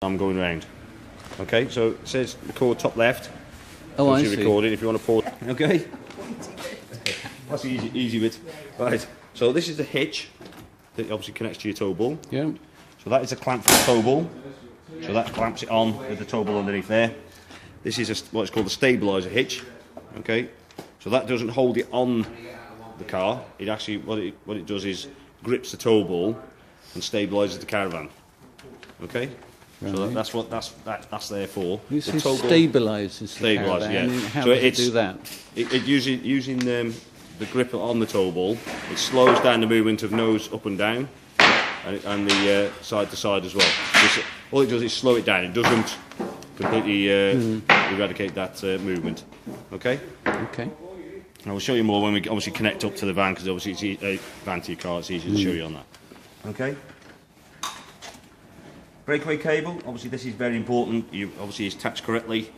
I'm going round. Okay, so it says record top left. Oh, I see. Recording if you want to pause. Okay. That's the easy bit. Right. So this is the hitch that obviously connects to your tow ball. Yeah. So that is a clamp for the tow ball. So that clamps it on with the tow ball underneath there. This is what's called the stabiliser hitch. Okay. So that doesn't hold it on the car. It actually what it does is grips the tow ball and stabilises the caravan. Okay. Right. So that's what that's there for. This the stabilises the caravan. Yeah. How so does it do that? It using the grip on the tow ball, it slows down the movement of nose up and down, and the side to side as well. All it does is slow it down. It doesn't completely eradicate that movement. Okay. Okay. I will show you more when we obviously connect up to the van, because obviously it's a van to your car. It's easy to show you on that. Okay. Breakaway cable. Obviously, this is very important. Obviously it's attached correctly.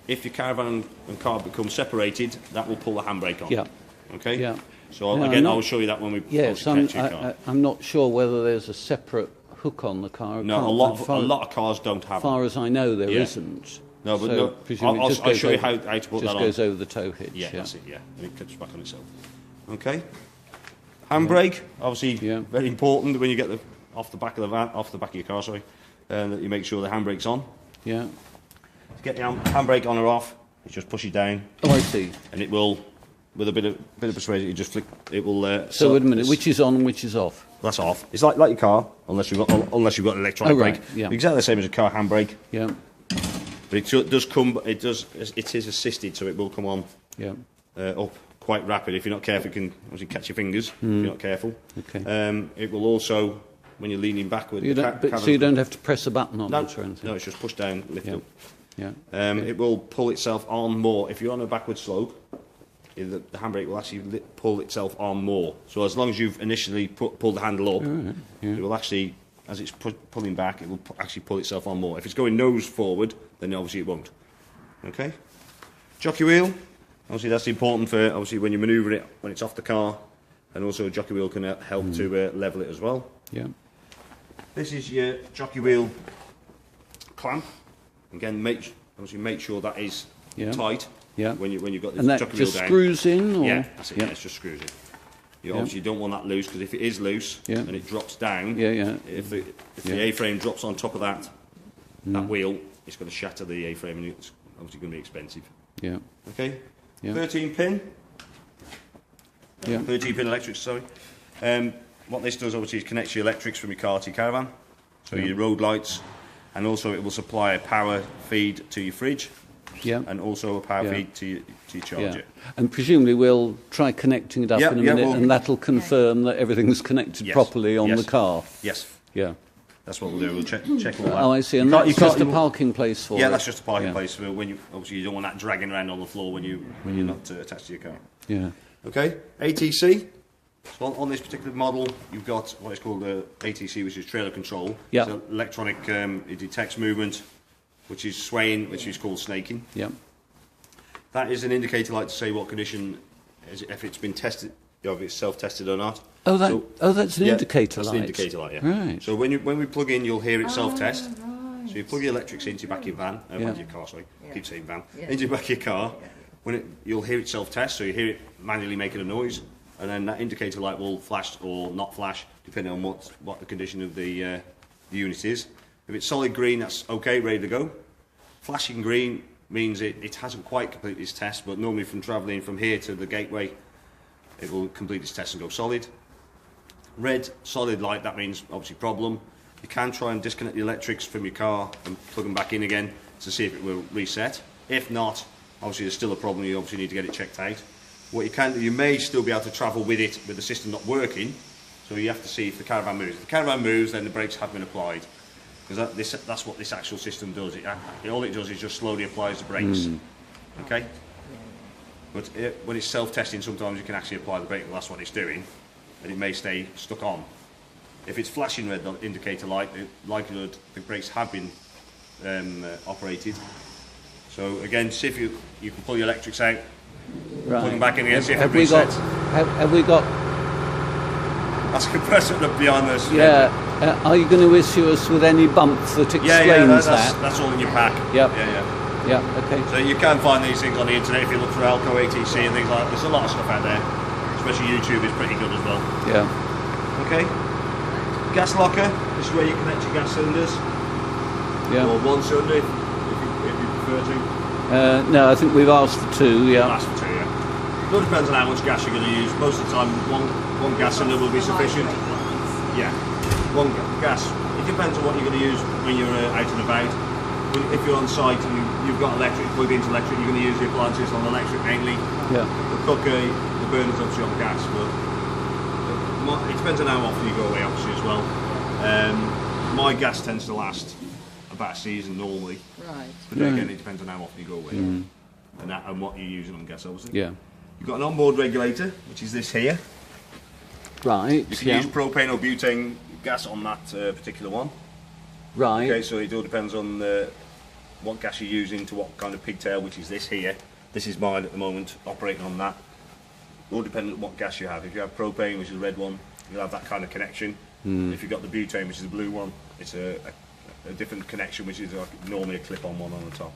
If your caravan and car become separated, that will pull the handbrake on. Yeah. Okay. Yeah. So again, I'll show you that when we yes, connect your car. I'm not sure whether there's a separate hook on the car. No, a lot of cars don't have. As far as I know, there Yeah. not No, but so no, I'll show you how to put that on. Just goes over the tow hitch. Yeah, that's it. Yeah, and it clips back on itself. Okay. Handbrake, obviously, very important when you get off the back of the van, off the back of your car. Sorry, that you make sure the handbrake's on. Yeah. To get the handbrake on or off, you just push it down. Oh, I see. And it will, with a bit of persuasion, you just flick. It will. So wait a minute, which is on and which is off? That's off. It's like your car, unless you've got an electronic brake. Yeah. Exactly the same as a car handbrake. Yeah. But it does come. It is assisted, so it will come on. Yeah. Up quite rapid. If you're not careful, you can obviously catch your fingers. If you're not careful. Okay. It will also, when you're leaning backward. So you don't have to press a button on it or anything. No, it's just push down, lift up. Yeah. It will pull itself on more. If you're on a backward slope, the handbrake will actually pull itself on more. So as long as you've initially pulled the handle up, it will actually, as it's pulling back, it will actually pull itself on more. If it's going nose forward, then obviously it won't. Okay. Jockey wheel. Obviously that's important for obviously when you manoeuvre it when it's off the car, and also a jockey wheel can help to level it as well. Yeah. This is your jockey wheel clamp. Again, make sure that is tight. Yeah. When you've got the and that jockey wheel just down. screws in. Or? Yeah, that's it. Yeah, it just screws in. You obviously don't want that loose, because if it is loose and it drops down, if the A-frame drops on top of that wheel, it's going to shatter the A-frame, and it's obviously going to be expensive. Yeah. Okay. Yeah. 13 pin. Yeah. 13 pin electrics. Sorry. What this does obviously is connects your electrics from your car to your caravan, so your road lights, and also it will supply a power feed to your fridge. Yeah. And also a power feed to your charger. Yeah. And presumably we'll try connecting it up in a minute, and that'll confirm that everything's connected properly on the car. Yes. Yeah. That's what we'll do. We'll check all that. Oh, I see. And that's just a parking place for it? Yeah, that's just a parking place for when you obviously you don't want that dragging around on the floor when you're not attached to your car. Yeah. Okay. ATC. So on this particular model, you've got what is called the ATC, which is trailer control. Yeah. So electronic. It detects movement, which is swaying, which is called snaking. Yeah. That is an indicator light to say what condition, if it's been tested, if it's self-tested or not. Oh, that's an indicator light. That's an indicator light, yeah. Right. So when we plug in, you'll hear it self-test. Right. So you plug your electrics into your back of your van, back of your car, sorry. I keep saying van. Into your back of your car. You'll hear it self-test, so you hear it manually making a noise, and then that indicator light will flash or not flash, depending on what the condition of the unit is. If it's solid green, that's okay, ready to go. Flashing green means it hasn't quite completed its test, but normally from travelling from here to the gateway, it will complete its test and go solid. Red, solid light, that means obviously problem. You can try and disconnect the electrics from your car and plug them back in again to see if it will reset. If not, obviously there's still a problem, you obviously need to get it checked out. What you can do, you may still be able to travel with it with the system not working, so you have to see if the caravan moves. If the caravan moves, then the brakes have been applied. Because that's what this actual system does. All it does is just slowly applies the brakes. Okay? But when it's self-testing, sometimes you can actually apply the brake, well, that's what it's doing, and it may stay stuck on. If it's flashing red, the indicator light, the likelihood the brakes have been operated. So again, see if you can pull your electrics out, plug them back in again, see if it resets. Have we got... That's a compressor up behind us. Yeah. Are you going to issue us with any bump that explains that? That's all in your pack. Yep. Yeah, okay. So you can find these things on the internet if you look for Alco ATC and things like that. There's a lot of stuff out there, especially YouTube is pretty good as well. Yeah. Okay. Gas locker, this is where you connect your gas cylinders. Yeah. Or one cylinder if you prefer to. No, I think we've asked for 2, yeah. Asked for 2, yeah. It all depends on how much gas you're going to use. Most of the time, one gas cylinder will be sufficient. Yeah. One gas. It depends on what you're going to use when you're out and about. If you're on site and you've got electric, plugged into electric, you're going to use the appliances on electric mainly. Yeah. The cooker, the burner's obviously on gas, but it depends on how often you go away, obviously, as well. My gas tends to last about a season normally. Right. But then again, it depends on how often you go away and what you're using on gas, obviously. Yeah. You've got an onboard regulator, which is this here. Right. You can use propane or butane gas on that particular one. Right. Okay, so it all depends on what gas you're using to what kind of pigtail, which is this here. This is mine at the moment, operating on that. All dependent on what gas you have. If you have propane, which is the red one, you'll have that kind of connection. If you've got the butane, which is the blue one, it's a different connection, which is normally a clip-on one on the top.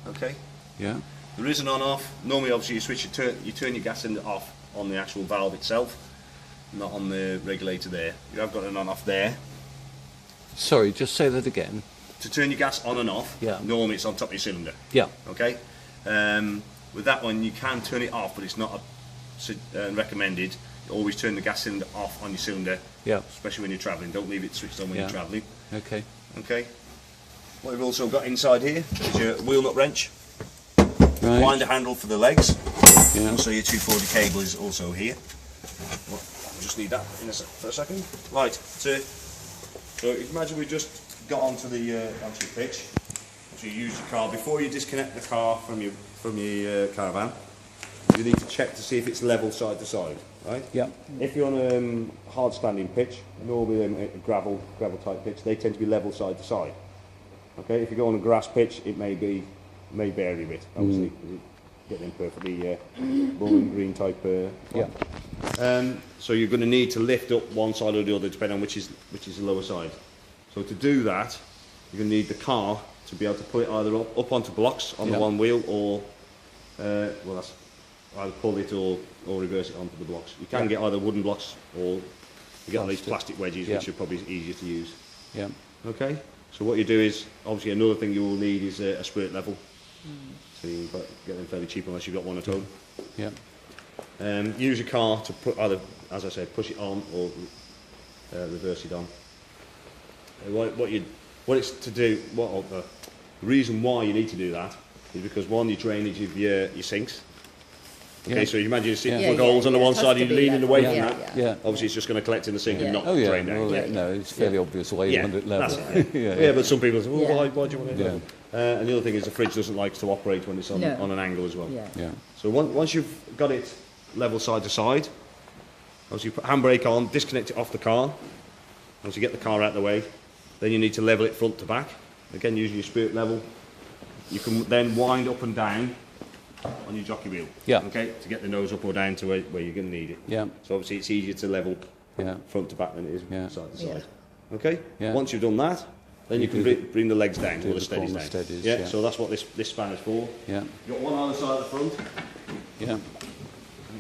Okay. Yeah. There is an on-off. Normally, obviously, you turn your gas cylinder off on the actual valve itself, not on the regulator there. You have got an on-off there. Sorry, just say that again. To turn your gas on and off, normally it's on top of your cylinder. Yeah. Okay. With that one, you can turn it off, but it's not recommended. Always turn the gas cylinder off on your cylinder. Yeah. Especially when you're travelling. Don't leave it switched on when you're travelling. Okay. Okay. What we've also got inside here is your wheel nut wrench. Right. Winder handle for the legs. Yeah. Also your 240 cable is also here. Well, I'll just need that for a second. Right. So imagine we just got onto the pitch. So you use your car before you disconnect the car from your caravan. You need to check to see if it's level side to side, right? Yeah. If you're on a hard standing pitch, normally a gravel type pitch, they tend to be level side to side. Okay. If you go on a grass pitch, it may vary a bit. Obviously, get them perfectly bowling green type. So you're going to need to lift up one side or the other, depending on which is the lower side. So to do that, you're going to need the car to be able to put it either up onto blocks on the one wheel, or that's either pull it or reverse it onto the blocks. You can get either wooden blocks or you get these plastic wedges, which are probably easier to use. Yeah. Okay. So what you do is, obviously, another thing you will need is a spirit level. So you can get them fairly cheap unless you've got one at home. Yeah. Use your car to put either, as I said, push it on or reverse it on. The reason why you need to do that is because one, your drainage of your sinks. Okay, so you imagine you're sitting plug holes on the one side, you're leaning away from that. Yeah. Obviously, it's just going to collect in the sink and not drain down. Well, no, it's fairly obvious why you want it level. Yeah, but some people say, why do you want it level? And the other thing is the fridge doesn't like to operate when it's on an angle as well. Yeah. So once you've got it level side to side, obviously you put handbrake on, disconnect it off the car. Once you get the car out of the way, then you need to level it front to back. Again, using your spirit level. You can then wind up and down on your jockey wheel. Yeah. Okay, to get the nose up or down to where you're going to need it. Yeah. So obviously it's easier to level front to back than it is side to side. Okay. Yeah. Once you've done that, then you can bring the legs down, or the steadies down. Yeah. So that's what this span is for. Yeah. You've got one other side at the front. Yeah. You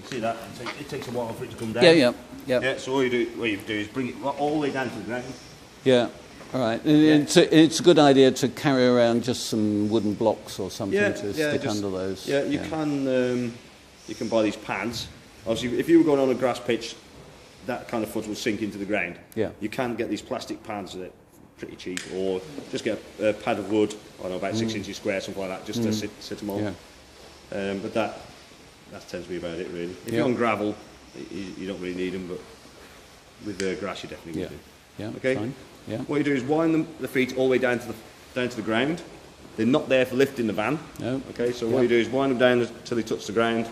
can see that. It takes a while for it to come down. Yeah. So what you do is bring it all the way down to the ground. Yeah. All right. It's a good idea to carry around just some wooden blocks or something to stick under those. Yeah, you can buy these pads. Obviously, if you were going on a grass pitch, that kind of foot will sink into the ground. Yeah. You can get these plastic pads that are pretty cheap, or just get a pad of wood, I don't know, about 6 inches square, something like that, just to sit them on. Yeah. But that tends to be about it, really. If you're on gravel, you don't really need them, but with grass, you definitely do. Yeah. Okay. Fine. Yeah. What you do is wind the feet all the way down to the ground. They're not there for lifting the van. No. Okay. So what you do is wind them down until they touch the ground.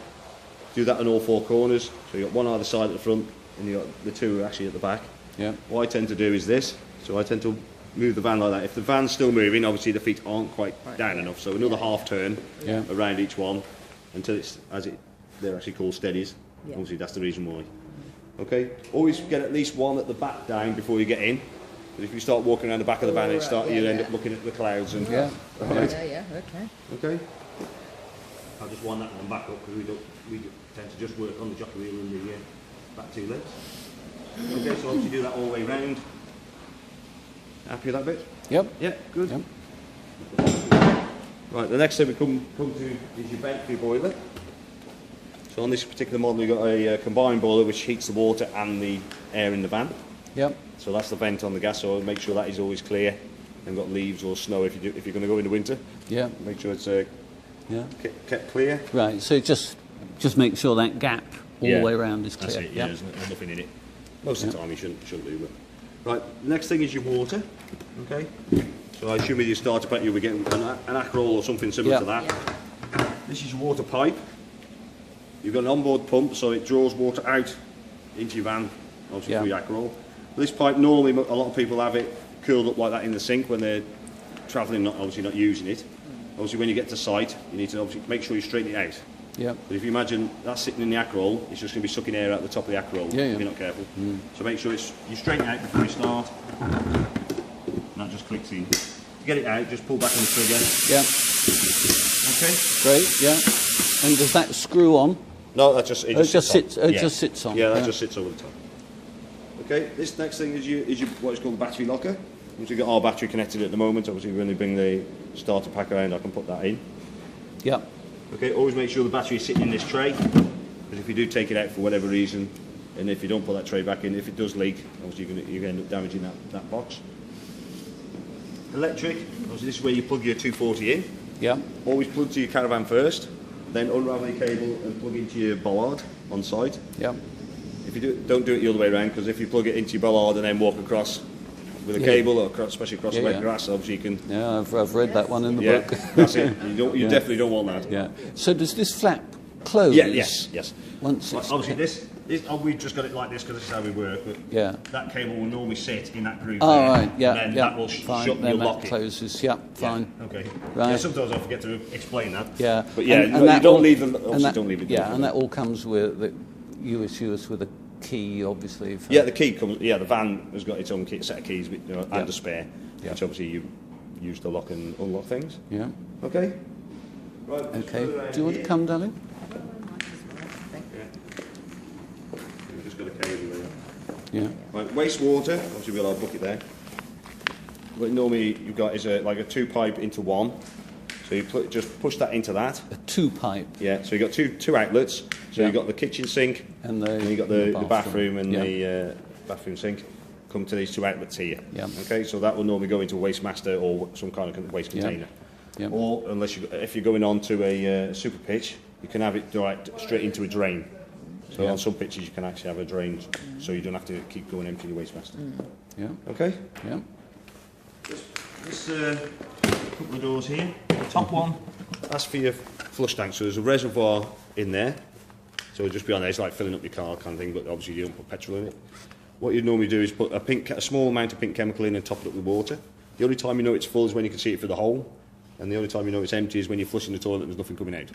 Do that on all four corners. So you've got one either side at the front, and you've got the two actually at the back. Yeah. What I tend to do is this. So I tend to move the van like that. If the van's still moving, obviously the feet aren't quite down enough. So another half turn around each one until they're actually called steadies. Yeah. Obviously that's the reason why. Okay. Always get at least one at the back down before you get in. But if you start walking around the back of the van, you end up looking at the clouds and yeah, okay. Okay. I'll just wind that one back up because we tend to just work on the jockey wheel and the back two legs. Okay, so obviously do that all the way round. Happy with that bit? Yep. Yeah, good. Yep. Right, the next thing we come to is your Bentley boiler. So on this particular model we've got a combined boiler which heats the water and the air in the van. Yep. So that's the vent on the gas, so make sure that is always clear. And got leaves or snow if you're going to go in the winter. Yeah. Make sure it's kept clear. Right, so just make sure that gap all the way around is clear. That's it, yeah, there's nothing in it. Most of the time you shouldn't do, but... Right, next thing is your water, okay? So I assume with your starter pack you'll be getting an Akrol or something similar to that. Yeah. This is your water pipe. You've got an onboard pump, so it draws water out into your van, obviously through your Akrol. This pipe, normally a lot of people have it curled up like that in the sink when they're travelling, obviously not using it. Obviously when you get to site, you need to obviously make sure you straighten it out. Yeah. But if you imagine that sitting in the Akrol, it's just going to be sucking air out the top of the Akrol if you're not careful. So make sure you straighten it out before you start. And that just clicks in. To get it out, just pull back on the trigger. Yeah. Okay. Great. Yeah. And does that screw on? No, that just just sits on. Yeah, that just sits over the top. Okay. This next thing is your what is called the battery locker. We've got our battery connected at the moment. Obviously, when they bring the starter pack around, I can put that in. Yeah. Okay, always make sure the battery is sitting in this tray, because if you do take it out for whatever reason, and if you don't put that tray back in, if it does leak, obviously you're going to end up damaging that box. Electric, obviously this is where you plug your 240 in. Yeah. Always plug to your caravan first, then unravel your cable and plug into your bollard on site. Yeah. If you don't do it the other way around, because if you plug it into your bollard and then walk across with a cable, or especially across the wet grass, obviously you can... Yeah, I've read that one in the book. That's it. You definitely don't want that. Yeah. So does this flap close? Yeah, yes. Once it's obviously this we've just got it like this because this is how we work, but that cable will normally sit in that groove there, right, yeah, and then that will shut and you'll lock it. Closes, fine. Okay. Right. Yeah, sometimes I forget to explain that. Yeah. But yeah, you don't leave them, obviously don't leave it. Yeah, and that all comes with, you issue us with a key, obviously. Yeah, the key comes, the van has got its own set of keys and a spare, which obviously you use to lock and unlock things. Yeah. Okay. Right. Okay. Do you want to come, darling? We've just got a cable there. Yeah. Right, wastewater, obviously we've got our bucket there. What normally you've got is like a 2-pipe into one. So you just push that into that. A 2-pipe? Yeah, so you've got two outlets. So you've got the kitchen sink, and you've got the bathroom and the bathroom sink. Come to these 2 outlets here. Yeah. Okay, so that will normally go into a waste master or some kind of waste container. Yeah. Or if you're going on to a super pitch, you can have it straight into a drain. So on some pitches you can actually have a drain, so you don't have to keep going empty the waste master. Yeah. Okay. Yeah. This couple of doors here. The top one, that's for your flush tank. So there's a reservoir in there. So it'll just be on there. It's like filling up your car kind of thing, but obviously you don't put petrol in it. What you'd normally do is put a small amount of pink chemical in and top it up with water. The only time you know it's full is when you can see it through the hole, and the only time you know it's empty is when you're flushing the toilet and there's nothing coming out.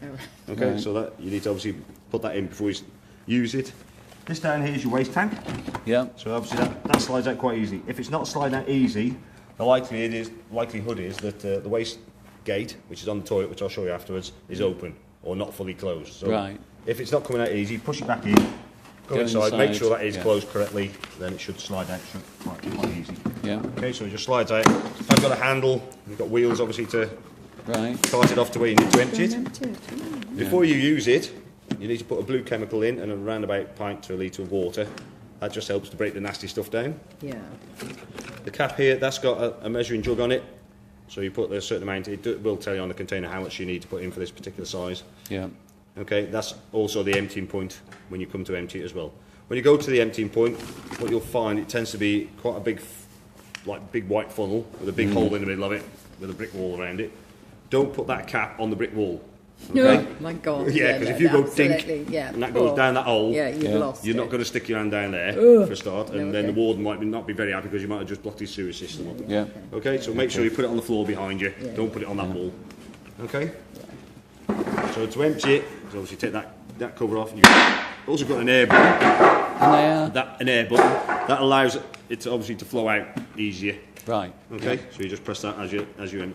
Okay, so that you need to obviously put that in before you use it. This down here is your waste tank. Yeah. So obviously that slides out quite easy. If it's not sliding out easy, the likelihood is that the waste gate, which is on the toilet, which I'll show you afterwards, is open or not fully closed. So if it's not coming out easy, push it back in, go inside, make sure that is closed correctly, then it should slide out quite easy. Yeah. Okay, so it just slides out. I've got a handle, you've got wheels obviously to cart it off to where you need to empty it. Before you use it, you need to put a blue chemical in and around about a pint to a litre of water. That just helps to break the nasty stuff down. Yeah. The cap here, that's got a measuring jug on it. So you put a certain amount, it will tell you on the container how much you need to put in for this particular size. Yeah. Okay, that's also the emptying point when you come to empty it as well. When you go to the emptying point, what you'll find, it tends to be quite a big white funnel with a big hole in the middle of it, with a brick wall around it. Don't put that cap on the brick wall. Okay? Oh my God. Yeah, because if you go dink and that goes down that hole, you're not going to stick your hand down there for a start, and then the warden might not be very happy because you might have just blocked his sewer system up. Yeah. Okay, so make sure you put it on the floor behind you. Don't put it on that wall. Okay? So to empty it, so obviously take that cover off. You've also got an air button. An air button. That allows it's obviously to flow out easier. Right. Okay. So you just press that as you